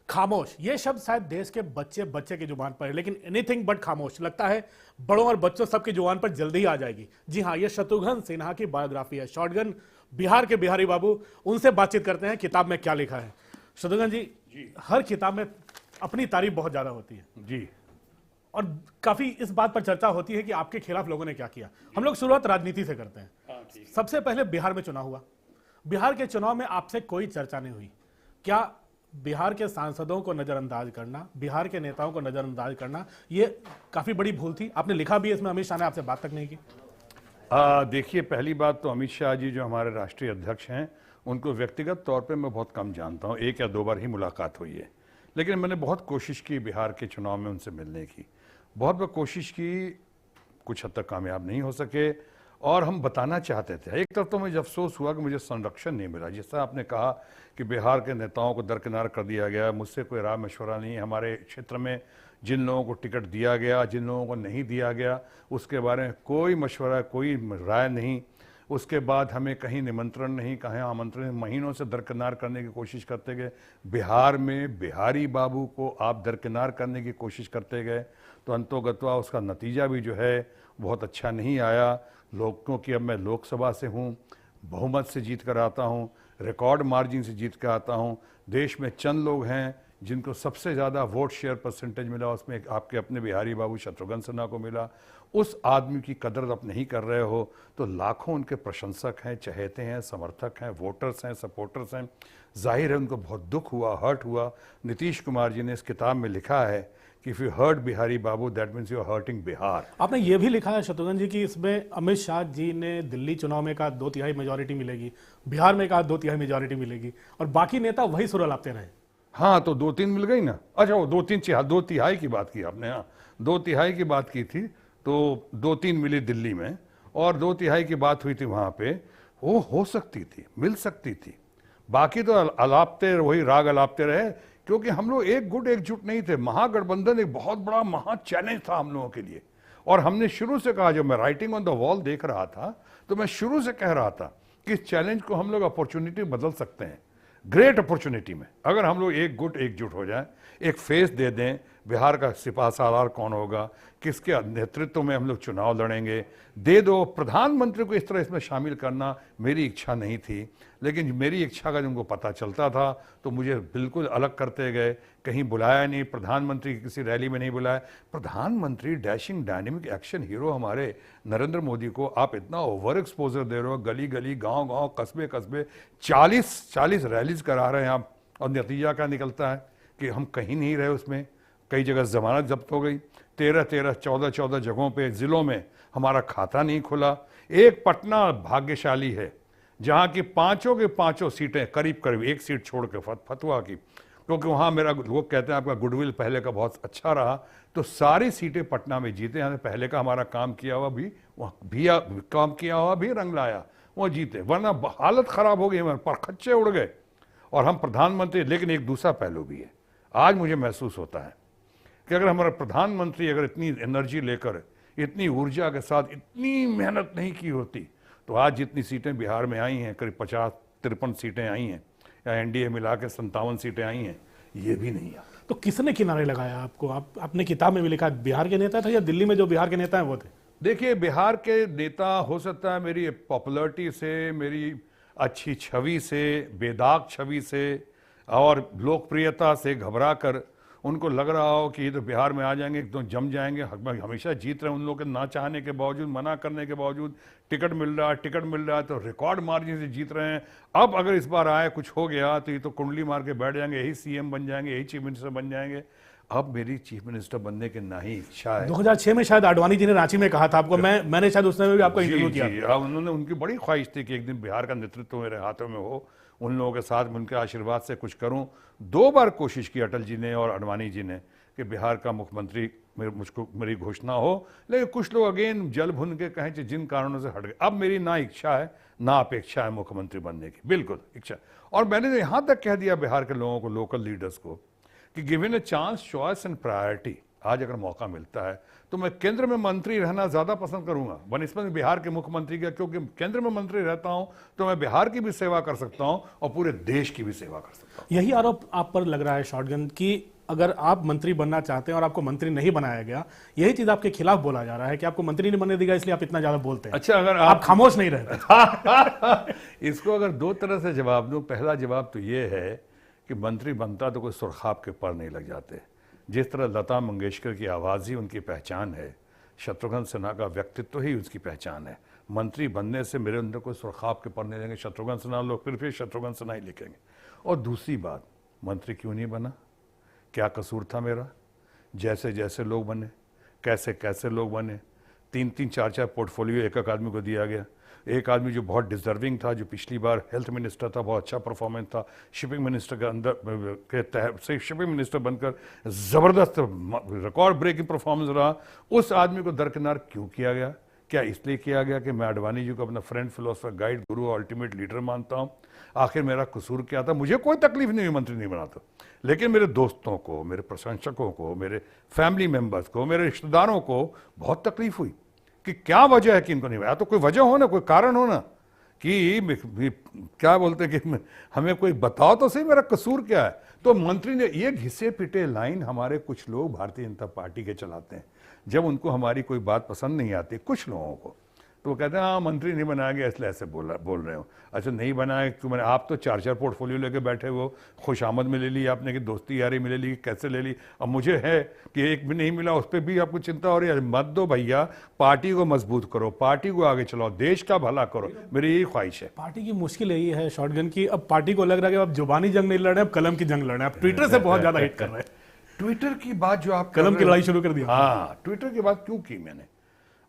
खामोश, ये शब्द शायद देश के बच्चे बच्चे की जुबान पर है, लेकिन एनीथिंग बट खामोश लगता है बड़ों और बच्चों सबकी जुबान पर जल्दी ही आ जाएगी। जी हाँ, ये शत्रुघ्न सिन्हा की बायोग्राफी है। शॉटगन बिहार के बिहारी बाबू, उनसे बातचीत करते हैं किताब में क्या लिखा है। शत्रुघ्न जी, हर किताब में अपनी तारीफ बहुत ज्यादा होती है जी, और काफी इस बात पर चर्चा होती है कि आपके खिलाफ लोगों ने क्या किया। हम लोग शुरुआत राजनीति से करते हैं। सबसे पहले बिहार में चुनाव हुआ, बिहार के चुनाव में आपसे कोई चर्चा नहीं हुई। क्या बिहार के सांसदों को नजरअंदाज करना, बिहार के नेताओं को नजरअंदाज करना, ये काफी बड़ी भूल थी? आपने लिखा भी है इसमें, अमित शाह ने आपसे बात तक नहीं की। देखिए, पहली बात तो अमित शाह जी जो हमारे राष्ट्रीय अध्यक्ष हैं, उनको व्यक्तिगत तौर पे मैं बहुत कम जानता हूँ। 1 या 2 बार ही मुलाकात हुई है, लेकिन मैंने बहुत कोशिश की बिहार के चुनाव में उनसे मिलने की। बहुत बार कोशिश की, कुछ हद तक कामयाब नहीं हो सके। और हम बताना चाहते थे, एक तरफ तो मुझे अफसोस हुआ कि मुझे संरक्षण नहीं मिला। जिस तरह आपने कहा कि बिहार के नेताओं को दरकिनार कर दिया गया, मुझसे कोई राय मशवरा नहीं। हमारे क्षेत्र में जिन लोगों को टिकट दिया गया, जिन लोगों को नहीं दिया गया, उसके बारे में कोई मशवरा, कोई राय नहीं। उसके बाद हमें कहीं निमंत्रण नहीं, कहीं आमंत्रण, महीनों से दरकिनार करने की कोशिश करते गए। बिहार में बिहारी बाबू को आप दरकिनार करने की कोशिश करते गए, तो अंतोगत्वा उसका नतीजा भी जो है बहुत अच्छा नहीं आया। लोगों की, अब मैं लोकसभा से हूँ, बहुमत से जीत कर आता हूँ, रिकॉर्ड मार्जिन से जीत कर आता हूँ। देश में चंद लोग हैं जिनको सबसे ज़्यादा वोट शेयर परसेंटेज मिला, उसमें आपके अपने बिहारी बाबू शत्रुघ्न सिन्हा को मिला। उस आदमी की कदर आप नहीं कर रहे हो, तो लाखों उनके प्रशंसक हैं, चहेते हैं, समर्थक हैं, वोटर्स हैं, सपोर्टर्स हैं। जाहिर है उनको बहुत दुख हुआ, हर्ट हुआ। नीतीश कुमार जी ने इस किताब में लिखा है कि if you hurt Bihari babu, that means you are hurting Bihar. आपने ये भी लिखा है शत्रुघ्न जी कि इसमें अमित शाह जी ने दिल्ली चुनाव में कहा 2/3 मेजोरिटी मिलेगी, बिहार में कहा 2/3 मेजोरिटी मिलेगी, और बाकी नेता वही सुर लाते रहे। हाँ, तो 2-3 मिल गई ना। अच्छा, वो 2 तिहाई की बात की आपने। हाँ, 2 तिहाई की बात की थी, तो 2-3 मिली दिल्ली में, और 2 तिहाई की बात हुई थी वहाँ पे। वो हो सकती थी, मिल सकती थी। बाकी तो अलापते, वही राग अलापते रहे, क्योंकि हम लोग एक गुट एकजुट नहीं थे। महागठबंधन एक बहुत बड़ा महा चैलेंज था हम लोगों के लिए। और हमने शुरू से कहा, जब मैं राइटिंग ऑन द वॉल देख रहा था, तो मैं शुरू से कह रहा था कि इस चैलेंज को हम लोग अपॉर्चुनिटी बदल सकते हैं, ग्रेट अपॉर्चुनिटी में। अगर हम लोग एक गुट एकजुट हो जाए, एक फेस दे दें, बिहार का सिपा सालार कौन होगा, किसके नेतृत्व में हम लोग चुनाव लड़ेंगे, दे दो। प्रधानमंत्री को इस तरह इसमें शामिल करना मेरी इच्छा नहीं थी, लेकिन मेरी इच्छा का जब उनको पता चलता था तो मुझे बिल्कुल अलग करते गए। कहीं बुलाया नहीं, प्रधानमंत्री की किसी रैली में नहीं बुलाया। प्रधानमंत्री डैशिंग डायनेमिक एक्शन हीरो हमारे नरेंद्र मोदी को आप इतना ओवर एक्सपोजर दे रहे हो, गली गली, गांव गांव, कस्बे कस्बे, 40 रैलीज करा रहे हैं आप, और नतीजा क्या निकलता है कि हम कहीं नहीं रहे उसमें। कई जगह जमानत जब्त हो गई, 13 14 जगहों पे, जिलों में हमारा खाता नहीं खुला। एक पटना भाग्यशाली है जहाँ की 5 के 5 सीटें, करीब करीब एक सीट छोड़ के फतुहा की, क्योंकि वहाँ मेरा, लोग कहते हैं आपका गुडविल पहले का बहुत अच्छा रहा, तो सारी सीटें पटना में जीते। यहाँ पहले का हमारा काम किया हुआ भी, काम किया हुआ भी रंग लाया, वो जीते। वरना हालत खराब हो गई, पर खच्चे उड़ गए। और हम प्रधानमंत्री, लेकिन एक दूसरा पहलू भी है। आज मुझे महसूस होता है कि अगर हमारा प्रधानमंत्री अगर इतनी एनर्जी लेकर, इतनी ऊर्जा के साथ इतनी मेहनत नहीं की होती, तो आज जितनी सीटें बिहार में आई हैं, करीब 50-53 सीटें आई हैं, या एनडीए मिला के 57 सीटें आई हैं, ये भी नहीं आ। तो किसने किनारे लगाया आपको? आपने किताब में भी लिखा, बिहार के नेता थे या दिल्ली में जो बिहार के नेता हैं वो थे? देखिए, बिहार के नेता, हो सकता है मेरी पॉपुलरिटी से, मेरी अच्छी छवि से, बेदाग छवि से और लोकप्रियता से घबरा कर उनको लग रहा हो कि ये तो बिहार में आ जाएंगे, तो जम जाएंगे, हमेशा जीत रहे हैं। उन लोगों के ना चाहने के बावजूद, मना करने के बावजूद टिकट मिल रहा है, तो रिकॉर्ड मार्जिन से जीत रहे हैं। अब अगर इस बार आए, कुछ हो गया, तो ये तो कुंडली मार के बैठ जाएंगे, यही सीएम बन जाएंगे, यही चीफ मिनिस्टर बन जाएंगे। अब मेरी चीफ मिनिस्टर बनने की ना ही इच्छा है। 2006 में शायद आडवाणी जी ने रांची में कहा था आपको, मैंने शायद उस समय भी आपका इंटरव्यू किया। उन्होंने, उनकी बड़ी ख्वाहिश थी कि एक दिन बिहार का नेतृत्व मेरे हाथों में हो, उन लोगों के साथ में उनके आशीर्वाद से कुछ करूं। 2 बार कोशिश की अटल जी ने और आडवाणी जी ने कि बिहार का मुख्यमंत्री मुझको, मेरी घोषणा हो, लेकिन कुछ लोग अगेन जल भुन के कहें कि जिन कारणों से हट गए। अब मेरी ना इच्छा है ना अपेक्षा है मुख्यमंत्री बनने की, बिल्कुल इच्छा। और मैंने यहां तक कह दिया बिहार के लोगों को, लोकल लीडर्स को, कि given a chance, choice and priority, आज अगर मौका मिलता है तो मैं केंद्र में मंत्री रहना ज्यादा पसंद करूंगा बनस्पत बिहार के मुख्यमंत्री का, क्योंकि केंद्र में मंत्री रहता हूं तो मैं बिहार की भी सेवा कर सकता हूं और पूरे देश की भी सेवा कर सकता हूं। यही आरोप आप पर लग रहा है शॉटगन कि अगर आप मंत्री बनना चाहते हैं और आपको मंत्री नहीं बनाया गया, यही चीज आपके खिलाफ बोला जा रहा है कि आपको मंत्री नहीं बनने देगा इसलिए आप इतना ज्यादा बोलते हैं। अच्छा, अगर आप खामोश नहीं रहते। इसको अगर दो तरह से जवाब दूं, पहला जवाब तो ये है कि मंत्री बनता तो कोई सुरखाब के पर नहीं लग जाते। जिस तरह लता मंगेशकर की आवाज़ ही उनकी पहचान है, शत्रुघ्न सिन्हा का व्यक्तित्व ही उसकी पहचान है। मंत्री बनने से मेरे अंदर कोई सुरखाब के पर नहीं लेंगे शत्रुघ्न सिन्हा, लोग फिर शत्रुघ्न सिन्हा ही लिखेंगे। और दूसरी बात, मंत्री क्यों नहीं बना, क्या कसूर था मेरा? जैसे जैसे लोग बने, कैसे कैसे लोग बने, 3-3 4-4 पोर्टफोलियो एक एक आदमी को दिया गया। एक आदमी जो बहुत डिजर्विंग था, जो पिछली बार हेल्थ मिनिस्टर था, बहुत अच्छा परफॉर्मेंस था, शिपिंग मिनिस्टर के अंदर के तहत से शिपिंग मिनिस्टर बनकर ज़बरदस्त रिकॉर्ड ब्रेकिंग परफॉर्मेंस रहा, उस आदमी को दरकिनार क्यों किया गया? क्या इसलिए किया गया कि मैं अडवाणी जी को अपना फ्रेंड, फिलोसफर, गाइड, गुरु और अल्टीमेट लीडर मानता हूँ? आखिर मेरा कसूर क्या था? मुझे कोई तकलीफ नहीं हुई मंत्री नहीं बनाता, लेकिन मेरे दोस्तों को, मेरे प्रशंसकों को, मेरे फैमिली मेंबर्स को, मेरे रिश्तेदारों को बहुत तकलीफ हुई कि क्या वजह है कि इनको नहीं बनाया। तो कोई वजह हो ना, कोई कारण हो ना, कि क्या बोलते हैं कि हमें कोई बताओ तो सही मेरा कसूर क्या है। तो मंत्री ने ये घिसे पिटे लाइन हमारे कुछ लोग भारतीय जनता पार्टी के चलाते हैं। जब उनको हमारी कोई बात पसंद नहीं आती कुछ लोगों को, तो वो कहते हैं हाँ मंत्री नहीं बनाया गया इसलिए ऐसे बोल रहे हो। अच्छा, नहीं बनाया क्यों? मैंने आप तो 4-4 पोर्टफोलियो लेके बैठे हो, खुशामद में ले ली आपने कि दोस्ती यारी में ले ली, कैसे ले ली? अब मुझे है कि एक भी नहीं मिला, उस पर भी आपको चिंता हो रही है। मत दो भैया, पार्टी को मजबूत करो, पार्टी को आगे चलाओ, देश का भला करो, मेरी यही ख्वाहिश है। पार्टी की मुश्किल यही है शॉटगन की, अब पार्टी को लग रहा है कि अब जुबानी जंग नहीं लड़ रहे, अब कलम की जंग लड़ रहे हैं, अब ट्विटर से बहुत ज्यादा हिट कर रहे हैं। ट्विटर की बात जो आप कलम की लड़ाई शुरू कर दी। हाँ, ट्विटर की बात क्यों की मैंने?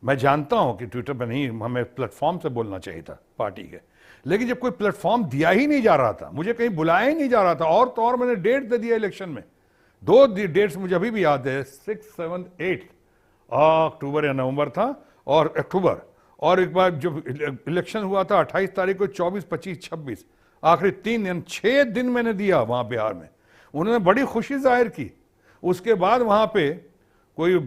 मैं जानता हूं कि ट्विटर पर नहीं, हमें प्लेटफॉर्म से बोलना चाहिए था पार्टी के, लेकिन जब कोई प्लेटफॉर्म दिया ही नहीं जा रहा था, मुझे कहीं बुलाया ही नहीं जा रहा था, और तो और मैंने डेट दे दिया इलेक्शन में। 2 डेट्स मुझे अभी भी याद है, 6, 7, 8 अक्टूबर या नवंबर था, और अक्टूबर, और एक बार जब इलेक्शन हुआ था 28 तारीख को, 24, 25, 26, आखिरी 3 दिन, 6 दिन मैंने दिया वहां बिहार में। उन्होंने बड़ी खुशी जाहिर की। उसके बाद वहां पे कोई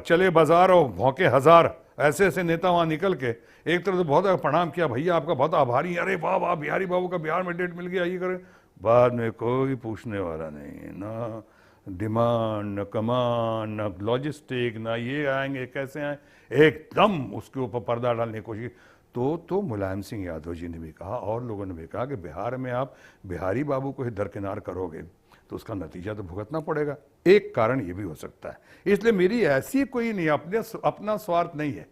चले बाजार और भौंके हजार, ऐसे ऐसे नेता वहां निकल के एक तरफ से बहुत प्रणाम किया, भैया आपका बहुत आभारी, अरे वाह वाह बिहारी बाबू का बिहार में डेट मिल गया, ये करे। बाद में कोई पूछने वाला नहीं, ना डिमांड, न कमान, न लॉजिस्टिक, ना ये आएंगे कैसे आए, एकदम उसके ऊपर पर्दा डालने की कोशिश। तो मुलायम सिंह यादव जी ने भी कहा और लोगों ने भी कहा कि बिहार में आप बिहारी बाबू को ही दरकिनार करोगे तो उसका नतीजा तो भुगतना पड़ेगा। एक कारण ये भी हो सकता है, इसलिए मेरी ऐसी कोई नहीं, अपना स्वार्थ नहीं है।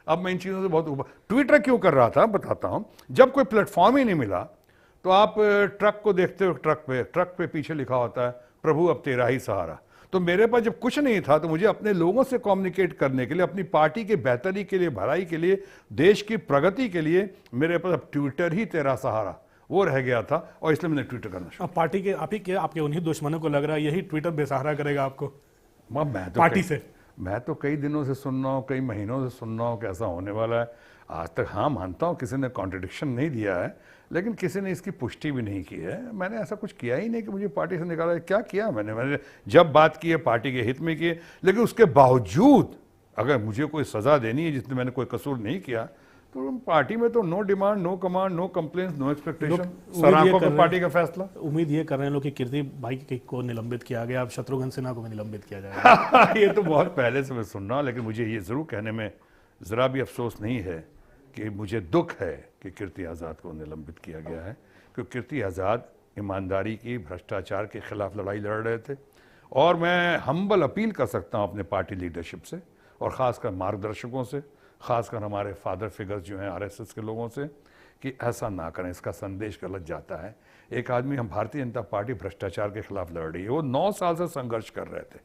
अब मैं इन चीज़ों से बहुत ट्विटर क्यों कर रहा था बताता हूं। जब कोई प्लेटफॉर्म ही नहीं मिला तो आप ट्रक को देखते हो, ट्रक पे पीछे लिखा होता है प्रभु अब तेरा ही सहारा। तो मेरे पास जब कुछ नहीं था तो मुझे अपने लोगों से कम्युनिकेट करने के लिए, अपनी पार्टी के बेहतरी के लिए, भलाई के लिए, देश की प्रगति के लिए मेरे पास अब ट्विटर ही तेरा सहारा वो रह गया था, और इसलिए मैंने ट्विटर करना शुरू। अब पार्टी के आपके उन्हीं दुश्मनों को लग रहा है यही ट्विटर बेसहारा करेगा आपको मैं तो पार्टी से। मैं तो कई दिनों से सुन रहा हूँ, कई महीनों से सुन रहा हूँ कैसा होने वाला है। आज तक हाँ मानता हूँ किसी ने कॉन्ट्रडिक्शन नहीं दिया है, लेकिन किसी ने इसकी पुष्टि भी नहीं की है। मैंने ऐसा कुछ किया ही नहीं कि मुझे पार्टी से निकाला है। क्या किया मैंने जब बात की है पार्टी के हित में की है, लेकिन उसके बावजूद अगर मुझे कोई सजा देनी है जिसने मैंने कोई कसूर नहीं किया, तो पार्टी में तो no demand, no command, no complaints, no expectation, सराखों पर पार्टी का फैसला। उम्मीद ये कर रहे हैं लोग कि कीर्ति भाई को निलंबित किया गया, अब शत्रुघ्न सिन्हा को भी निलंबित किया जाएगा। ये तो बहुत पहले से मैं सुन रहा हूँ, लेकिन मुझे ये जरूर कहने में जरा भी अफसोस नहीं है कि मुझे दुख है कि कीर्ति आज़ाद को निलंबित किया गया है, क्योंकि कीर्ति आज़ाद ईमानदारी की, भ्रष्टाचार के खिलाफ लड़ाई लड़ रहे थे। और मैं हम्बल अपील कर सकता हूँ अपने पार्टी लीडरशिप से और ख़ासकर मार्गदर्शकों से, खासकर हमारे फादर फिगर्स जो हैं आरएसएस के लोगों से, कि ऐसा ना करें, इसका संदेश गलत जाता है। एक आदमी, हम भारतीय जनता पार्टी भ्रष्टाचार के खिलाफ लड़ रही है, वो 9 साल से संघर्ष कर रहे थे।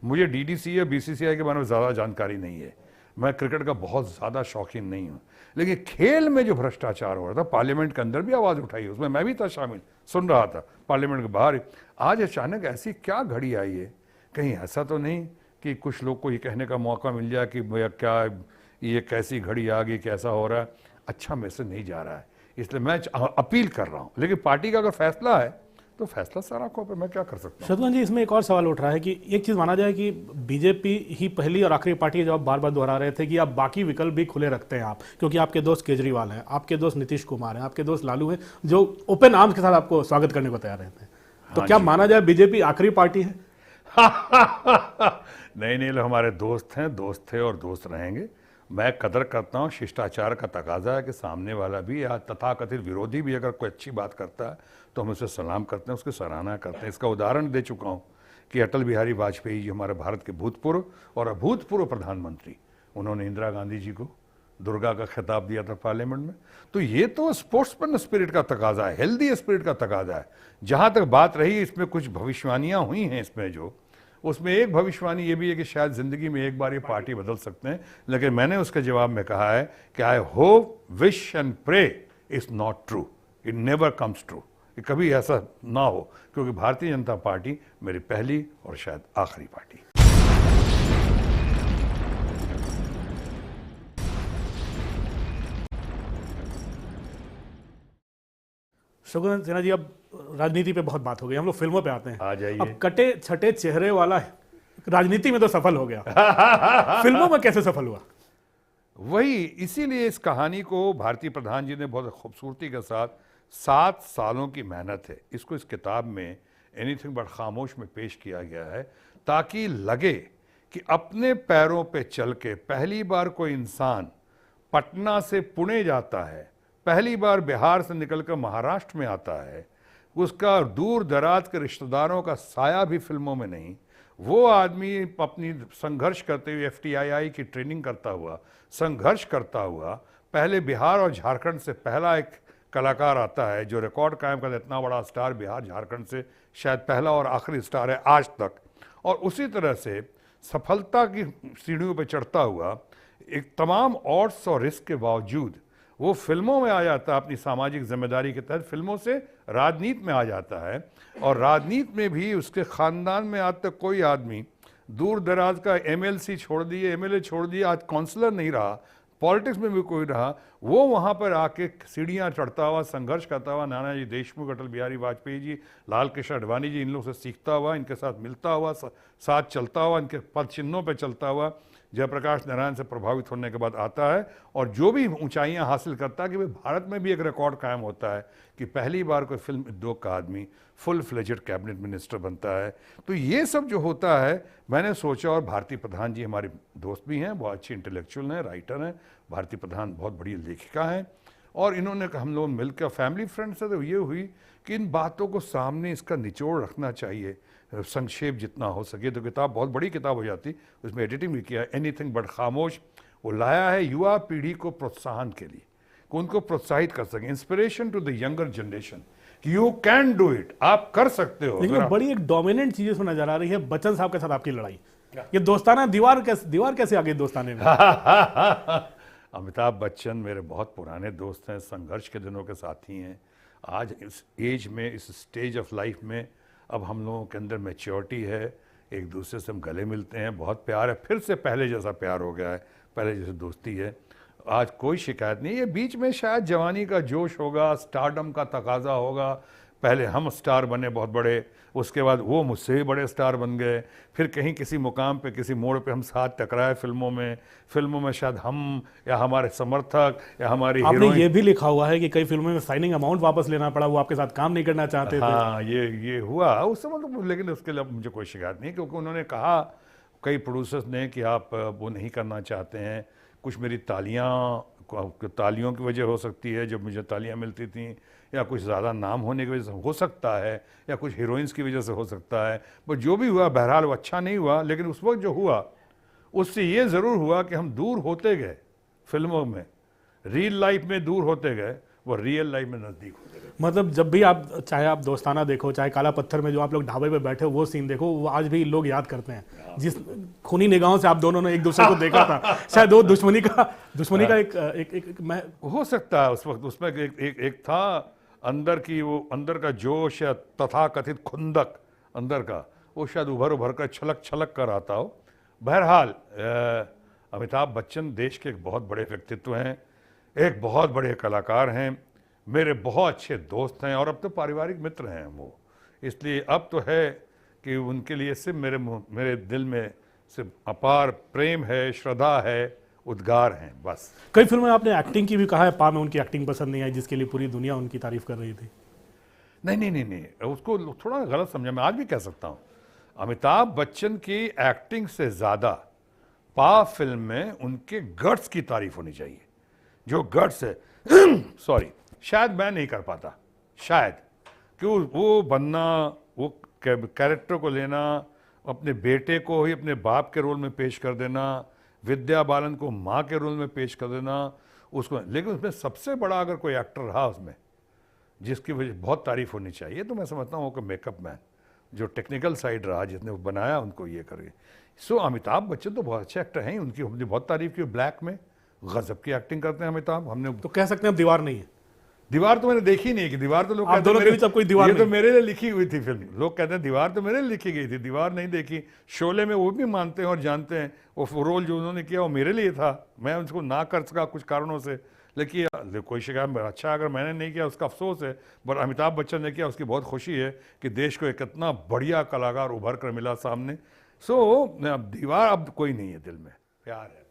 मुझे डीडीसी या बीसीसीआई के बारे में ज़्यादा जानकारी नहीं है, मैं क्रिकेट का बहुत ज़्यादा शौकीन नहीं हूँ, लेकिन खेल में जो भ्रष्टाचार हो रहा था, पार्लियामेंट के अंदर भी आवाज़ उठाई, उसमें मैं भी था शामिल, सुन रहा था पार्लियामेंट के बाहर। आज अचानक ऐसी क्या घड़ी आई है, कहीं ऐसा तो नहीं कि कुछ लोग को ये कहने का मौका मिल जाए कि भैया क्या ये कैसी घड़ी आ गई, कैसा हो रहा है। अच्छा मैसेज नहीं जा रहा है, इसलिए मैं अपील कर रहा हूँ। लेकिन पार्टी का अगर फैसला है तो फैसला सारा को पे, मैं क्या कर सकता हूँ। शत्रुघ्न जी, इसमें एक और सवाल उठ रहा है कि एक चीज माना जाए कि बीजेपी ही पहली और आखिरी पार्टी है जो आप बार बार दोहरा रहे थे कि आप बाकी विकल्प भी खुले रखते हैं आप, क्योंकि आपके दोस्त केजरीवाल हैं, आपके दोस्त नीतीश कुमार हैं, आपके दोस्त लालू हैं, जो ओपन आर्म्स के साथ आपको स्वागत करने को तैयार रहते हैं। तो क्या माना जाए बीजेपी आखिरी पार्टी है? नहीं नहीं, हमारे दोस्त हैं, दोस्त थे और दोस्त रहेंगे। मैं कदर करता हूँ, शिष्टाचार का तकाजा है कि सामने वाला भी या तथाकथित विरोधी भी अगर कोई अच्छी बात करता है तो हम उसे सलाम करते हैं, उसकी सराहना करते हैं। इसका उदाहरण दे चुका हूँ कि अटल बिहारी वाजपेयी जी हमारे भारत के भूतपूर्व और अभूतपूर्व प्रधानमंत्री, उन्होंने इंदिरा गांधी जी को दुर्गा का खिताब दिया था पार्लियामेंट में। तो ये तो स्पोर्ट्समैन स्पिरिट का तकाजा है, हेल्दी स्पिरिट का तकाजा है। जहाँ तक बात रही, इसमें कुछ भविष्यवाणियाँ हुई हैं इसमें, जो उसमें एक भविष्यवाणी ये भी है कि शायद जिंदगी में एक बार ये पार्टी बदल सकते हैं, लेकिन मैंने उसके जवाब में कहा है कि I hope, wish and pray is not true, it never comes true, कि कभी ऐसा ना हो, क्योंकि भारतीय जनता पार्टी मेरी पहली और शायद आखिरी पार्टी। शत्रुघ्न सिन्हा जी, अब राजनीति पे बहुत बात हो गई, हम लोग फिल्मों पे आते हैं। आ जाइए। अब कटे छटे चेहरे वाला राजनीति में तो सफल हो गया, फिल्मों में कैसे सफल हुआ? वही, इसीलिए इस कहानी को भारतीय प्रधान जी ने बहुत खूबसूरती के साथ 7 सालों की मेहनत है, इसको इस किताब में एनीथिंग बट खामोश में पेश किया गया है, ताकि लगे कि अपने पैरों पे चल के पहली बार कोई इंसान पटना से पुणे जाता है, पहली बार बिहार से निकलकर महाराष्ट्र में आता है, उसका दूर दराज के रिश्तेदारों का साया भी फिल्मों में नहीं, वो आदमी अपनी संघर्ष करते हुए FTII की ट्रेनिंग करता हुआ, संघर्ष करता हुआ, पहले बिहार और झारखंड से पहला एक कलाकार आता है जो रिकॉर्ड कायम कर, इतना बड़ा स्टार बिहार झारखंड से शायद पहला और आखिरी स्टार है आज तक, और उसी तरह से सफलता की सीढ़ियों पर चढ़ता हुआ एक तमाम ऑड्स और रिस्क के बावजूद वो फिल्मों में आ जाता है, अपनी सामाजिक जिम्मेदारी के तहत फिल्मों से राजनीति में आ जाता है, और राजनीति में भी उसके खानदान में आज तक कोई आदमी दूर दराज का MLC छोड़ दिए, MLA छोड़ दिए, आज काउंसलर नहीं रहा, पॉलिटिक्स में भी कोई रहा, वो वहाँ पर आके सीढ़ियाँ चढ़ता हुआ, संघर्ष करता हुआ, नानाजी देशमुख, अटल बिहारी वाजपेयी जी, लाल कृष्ण आडवाणी जी, इन लोगों से सीखता हुआ, इनके साथ मिलता हुआ, साथ चलता हुआ, इनके पद चिन्हों पर चलता हुआ, जयप्रकाश नारायण से प्रभावित होने के बाद आता है, और जो भी ऊंचाइयां हासिल करता है कि भाई भारत में भी एक रिकॉर्ड कायम होता है कि पहली बार कोई फिल्म उद्योग का आदमी फुल फ्लेजेड कैबिनेट मिनिस्टर बनता है। तो ये सब जो होता है, मैंने सोचा, और भारतीय प्रधान जी हमारे दोस्त भी हैं, बहुत अच्छे इंटेलेक्चुअल हैं, राइटर हैं, भारतीय प्रधान बहुत बड़ी लेखिका हैं, और इन्होंने हम लोग मिलकर फैमिली फ्रेंड्स से तो ये हुई कि इन बातों को सामने इसका निचोड़ रखना चाहिए, संक्षेप जितना हो सके। तो किताब बहुत बड़ी किताब हो जाती, उसमें एडिटिंग भी किया है, एनीथिंग बट खामोश वो लाया है युवा पीढ़ी को प्रोत्साहन के लिए, कि उनको प्रोत्साहित कर सके, inspiration to the younger generation, you can do it, आप कर सकते हो। लेकिन बड़ी एक डोमिनेंट चीज इसमें नजर आ रही है, बच्चन साहब के साथ आपकी लड़ाई, ये दोस्ताना दीवार कैसे आ गई दोस्ताने में? अमिताभ बच्चन मेरे बहुत पुराने दोस्त हैं, संघर्ष के दिनों के साथी हैं। आज इस एज में, इस स्टेज ऑफ लाइफ में अब हम लोगों के अंदर मैच्योरिटी है, एक दूसरे से हम गले मिलते हैं, बहुत प्यार है, फिर से पहले जैसा प्यार हो गया है, पहले जैसे दोस्ती है, आज कोई शिकायत नहीं। ये बीच में शायद जवानी का जोश होगा, स्टारडम का तकाजा होगा, पहले हम स्टार बने बहुत बड़े, उसके बाद वो मुझसे भी बड़े स्टार बन गए, फिर कहीं किसी मुकाम पे, किसी मोड़ पे हम साथ टकराए फिल्मों में शायद हम या हमारे समर्थक या हमारी आपने ये भी लिखा हुआ है कि कई फिल्मों में साइनिंग अमाउंट वापस लेना पड़ा, वो आपके साथ काम नहीं करना चाहते थे। हाँ, ये हुआ उस समय तो, लेकिन उसके लिए मुझे कोई शिकायत नहीं, क्योंकि उन्होंने कहा कई प्रोड्यूसर्स ने कि आप वो नहीं करना चाहते हैं, कुछ मेरी तालियों की वजह हो सकती है, जब मुझे तालियां मिलती थी, या कुछ ज़्यादा नाम होने की वजह से हो सकता है, या कुछ हीरोइंस की वजह से हो सकता है, बट जो भी हुआ बहरहाल वो अच्छा नहीं हुआ। लेकिन उस वक्त जो हुआ उससे ये ज़रूर हुआ कि हम दूर होते गए फिल्मों में, रियल लाइफ में दूर होते गए, वो रियल लाइफ में नज़दीक होते गए। मतलब जब भी आप, चाहे आप दोस्ताना देखो, चाहे काला पत्थर में जो आप लोग ढाबे पे बैठे हो वो सीन देखो, वो आज भी लोग याद करते हैं, जिस खूनी निगाहों से आप दोनों ने एक दूसरे को देखा था। शायद वो दुश्मनी का एक मैं हो सकता है उस वक्त उसमें एक था अंदर का जोश या तथाकथित खुंदक अंदर का, वो शायद उभर कर छलक कर आता हो। बहरहाल अमिताभ बच्चन देश के एक बहुत बड़े व्यक्तित्व हैं, एक बहुत बड़े कलाकार हैं, मेरे बहुत अच्छे दोस्त हैं, और अब तो पारिवारिक मित्र हैं वो। इसलिए अब तो है कि उनके लिए सिर्फ मेरे दिल में सिर्फ अपार प्रेम है, श्रद्धा है, उद्गार हैं, बस। कई फिल्मों में आपने एक्टिंग की भी कहा है, पा में उनकी एक्टिंग पसंद नहीं आई, जिसके लिए पूरी दुनिया उनकी तारीफ कर रही थी। नहीं, उसको थोड़ा गलत समझा। मैं आज भी कह सकता हूँ, अमिताभ बच्चन की एक्टिंग से ज़्यादा पा फिल्म में उनके गट्स की तारीफ होनी चाहिए। जो गट्स है सॉरी, शायद मैं नहीं कर पाता, शायद, क्यों वो बनना, वो कैरेक्टर को लेना, अपने बेटे को ही अपने बाप के रोल में पेश कर देना, विद्या बालन को माँ के रोल में पेश कर देना उसको। लेकिन उसमें सबसे बड़ा अगर कोई एक्टर रहा उसमें जिसकी वजह बहुत तारीफ होनी चाहिए, तो मैं समझता हूँ कि मेकअप मैन, जो टेक्निकल साइड रहा, जिसने वो बनाया उनको ये करके। सो अमिताभ बच्चन तो बहुत अच्छे एक्टर हैं, उनकी हमने बहुत तारीफ की। ब्लैक में गजब की एक्टिंग करते हैं अमिताभ। हमने तो कह सकते हैं अब दीवार नहीं है। दीवार तो मैंने देखी नहीं कि दीवार तो लोग आप दोनों के बीच अब कोई दीवार ये नहीं। तो मेरे लिए लिखी हुई थी फिल्म। लोग कहते हैं दीवार तो मेरे लिए लिखी गई थी, दीवार नहीं देखी। शोले में वो भी मानते हैं और जानते हैं वो रोल जो उन्होंने किया वो मेरे लिए था, मैं उसको ना कर सका कुछ कारणों से। लेकिन कोई शिकायत, अच्छा अगर मैंने नहीं किया उसका अफसोस है, पर अमिताभ बच्चन ने किया उसकी बहुत खुशी है कि देश को एक इतना बढ़िया कलाकार उभर कर मिला सामने। सो अब दीवार अब कोई नहीं है दिल में, प्यार है,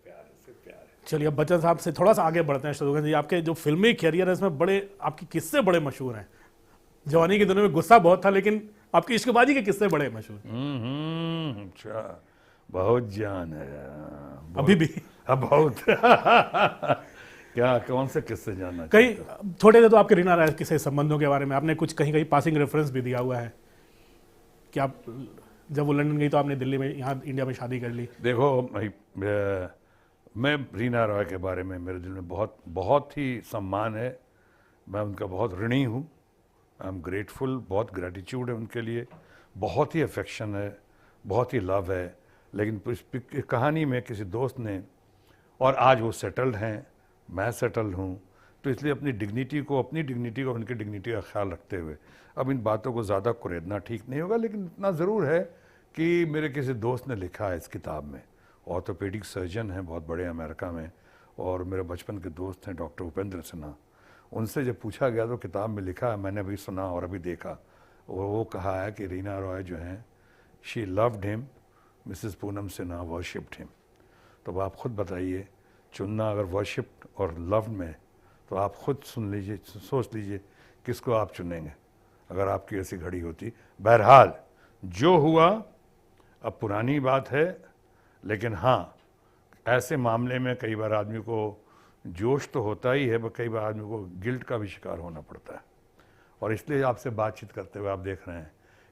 सिर्फ प्यार है। चलिए अब बच्चन साहब से थोड़ा सा आगे बढ़ते हैं। शत्रुघ्न जी, आपके जो फिल्मी कैरियर है इसमें बड़े आपके किस्से बड़े मशहूर हैं। जवानी के दिनों में गुस्सा बहुत था, लेकिन आपकी इश्कबाजी के किस्से बड़े मशहूर। अच्छा, बहुत जान है अभी भी अब बहुत क्या, कौन से किस्से जानना? कई छोटे थे तो आपके रीना राय के संबंधों के बारे में आपने कुछ कहीं कहीं पासिंग रेफरेंस भी दिया हुआ है कि आप जब वो लंदन गई तो आपने दिल्ली में, यहाँ इंडिया में शादी कर ली। देखो, मैं रीना रॉय के बारे में मेरे दिल में बहुत बहुत ही सम्मान है। मैं उनका बहुत ऋणी हूँ। आई एम ग्रेटफुल, बहुत ग्रेटिट्यूड है उनके लिए, बहुत ही अफेक्शन है, बहुत ही लव है। लेकिन इस कहानी में किसी दोस्त ने, और आज वो सेटल्ड हैं, मैं सेटल हूँ, तो इसलिए अपनी डिग्निटी को उनकी डिग्निटी का ख्याल रखते हुए अब इन बातों को ज़्यादा कुरेदना ठीक नहीं होगा। लेकिन इतना ज़रूर है कि मेरे किसी दोस्त ने लिखा है इस किताब में, ऑर्थोपेडिक सर्जन हैं बहुत बड़े अमेरिका में, और मेरे बचपन के दोस्त हैं डॉक्टर उपेंद्र सिन्हा। उनसे जब पूछा गया तो किताब में लिखा है, मैंने अभी सुना और अभी देखा, और वो कहा है कि रीना रॉय जो हैं, she loved him, Mrs Poonam Sinha worshipped him. तो अब आप खुद बताइए, चुनना अगर वर्शिप्ड और लव्ड में, तो आप खुद सुन लीजिए, सोच लीजिए किसको आप चुनेंगे अगर आपकी ऐसी घड़ी होती। बहरहाल जो हुआ अब पुरानी बात है, लेकिन हाँ, ऐसे मामले में कई बार आदमी को जोश तो होता ही है, पर कई बार आदमी को गिल्ट का भी शिकार होना पड़ता है। और इसलिए आपसे बातचीत करते हुए आप देख रहे हैं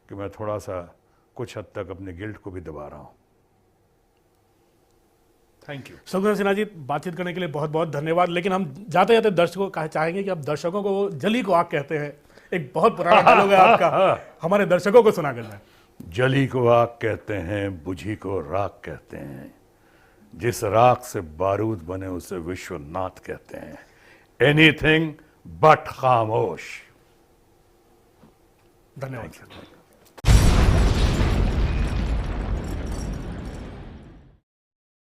कि मैं थोड़ा सा कुछ हद तक अपने गिल्ट को भी दबा रहा हूँ। थैंक यू शत्रुघ्न सिन्हा जी, बातचीत करने के लिए बहुत बहुत धन्यवाद। लेकिन हम जाते जाते दर्शकों को चाहेंगे कि आप दर्शकों को वो जली को आग कहते हैं, एक बहुत पुराना डायलॉग है आपका, हमारे दर्शकों को सुना कर जाए। जली को आग कहते हैं, बुझी को राख कहते हैं, जिस राख से बारूद बने उसे विश्वनाथ कहते हैं। एनीथिंग बट खामोश। धन्यवाद।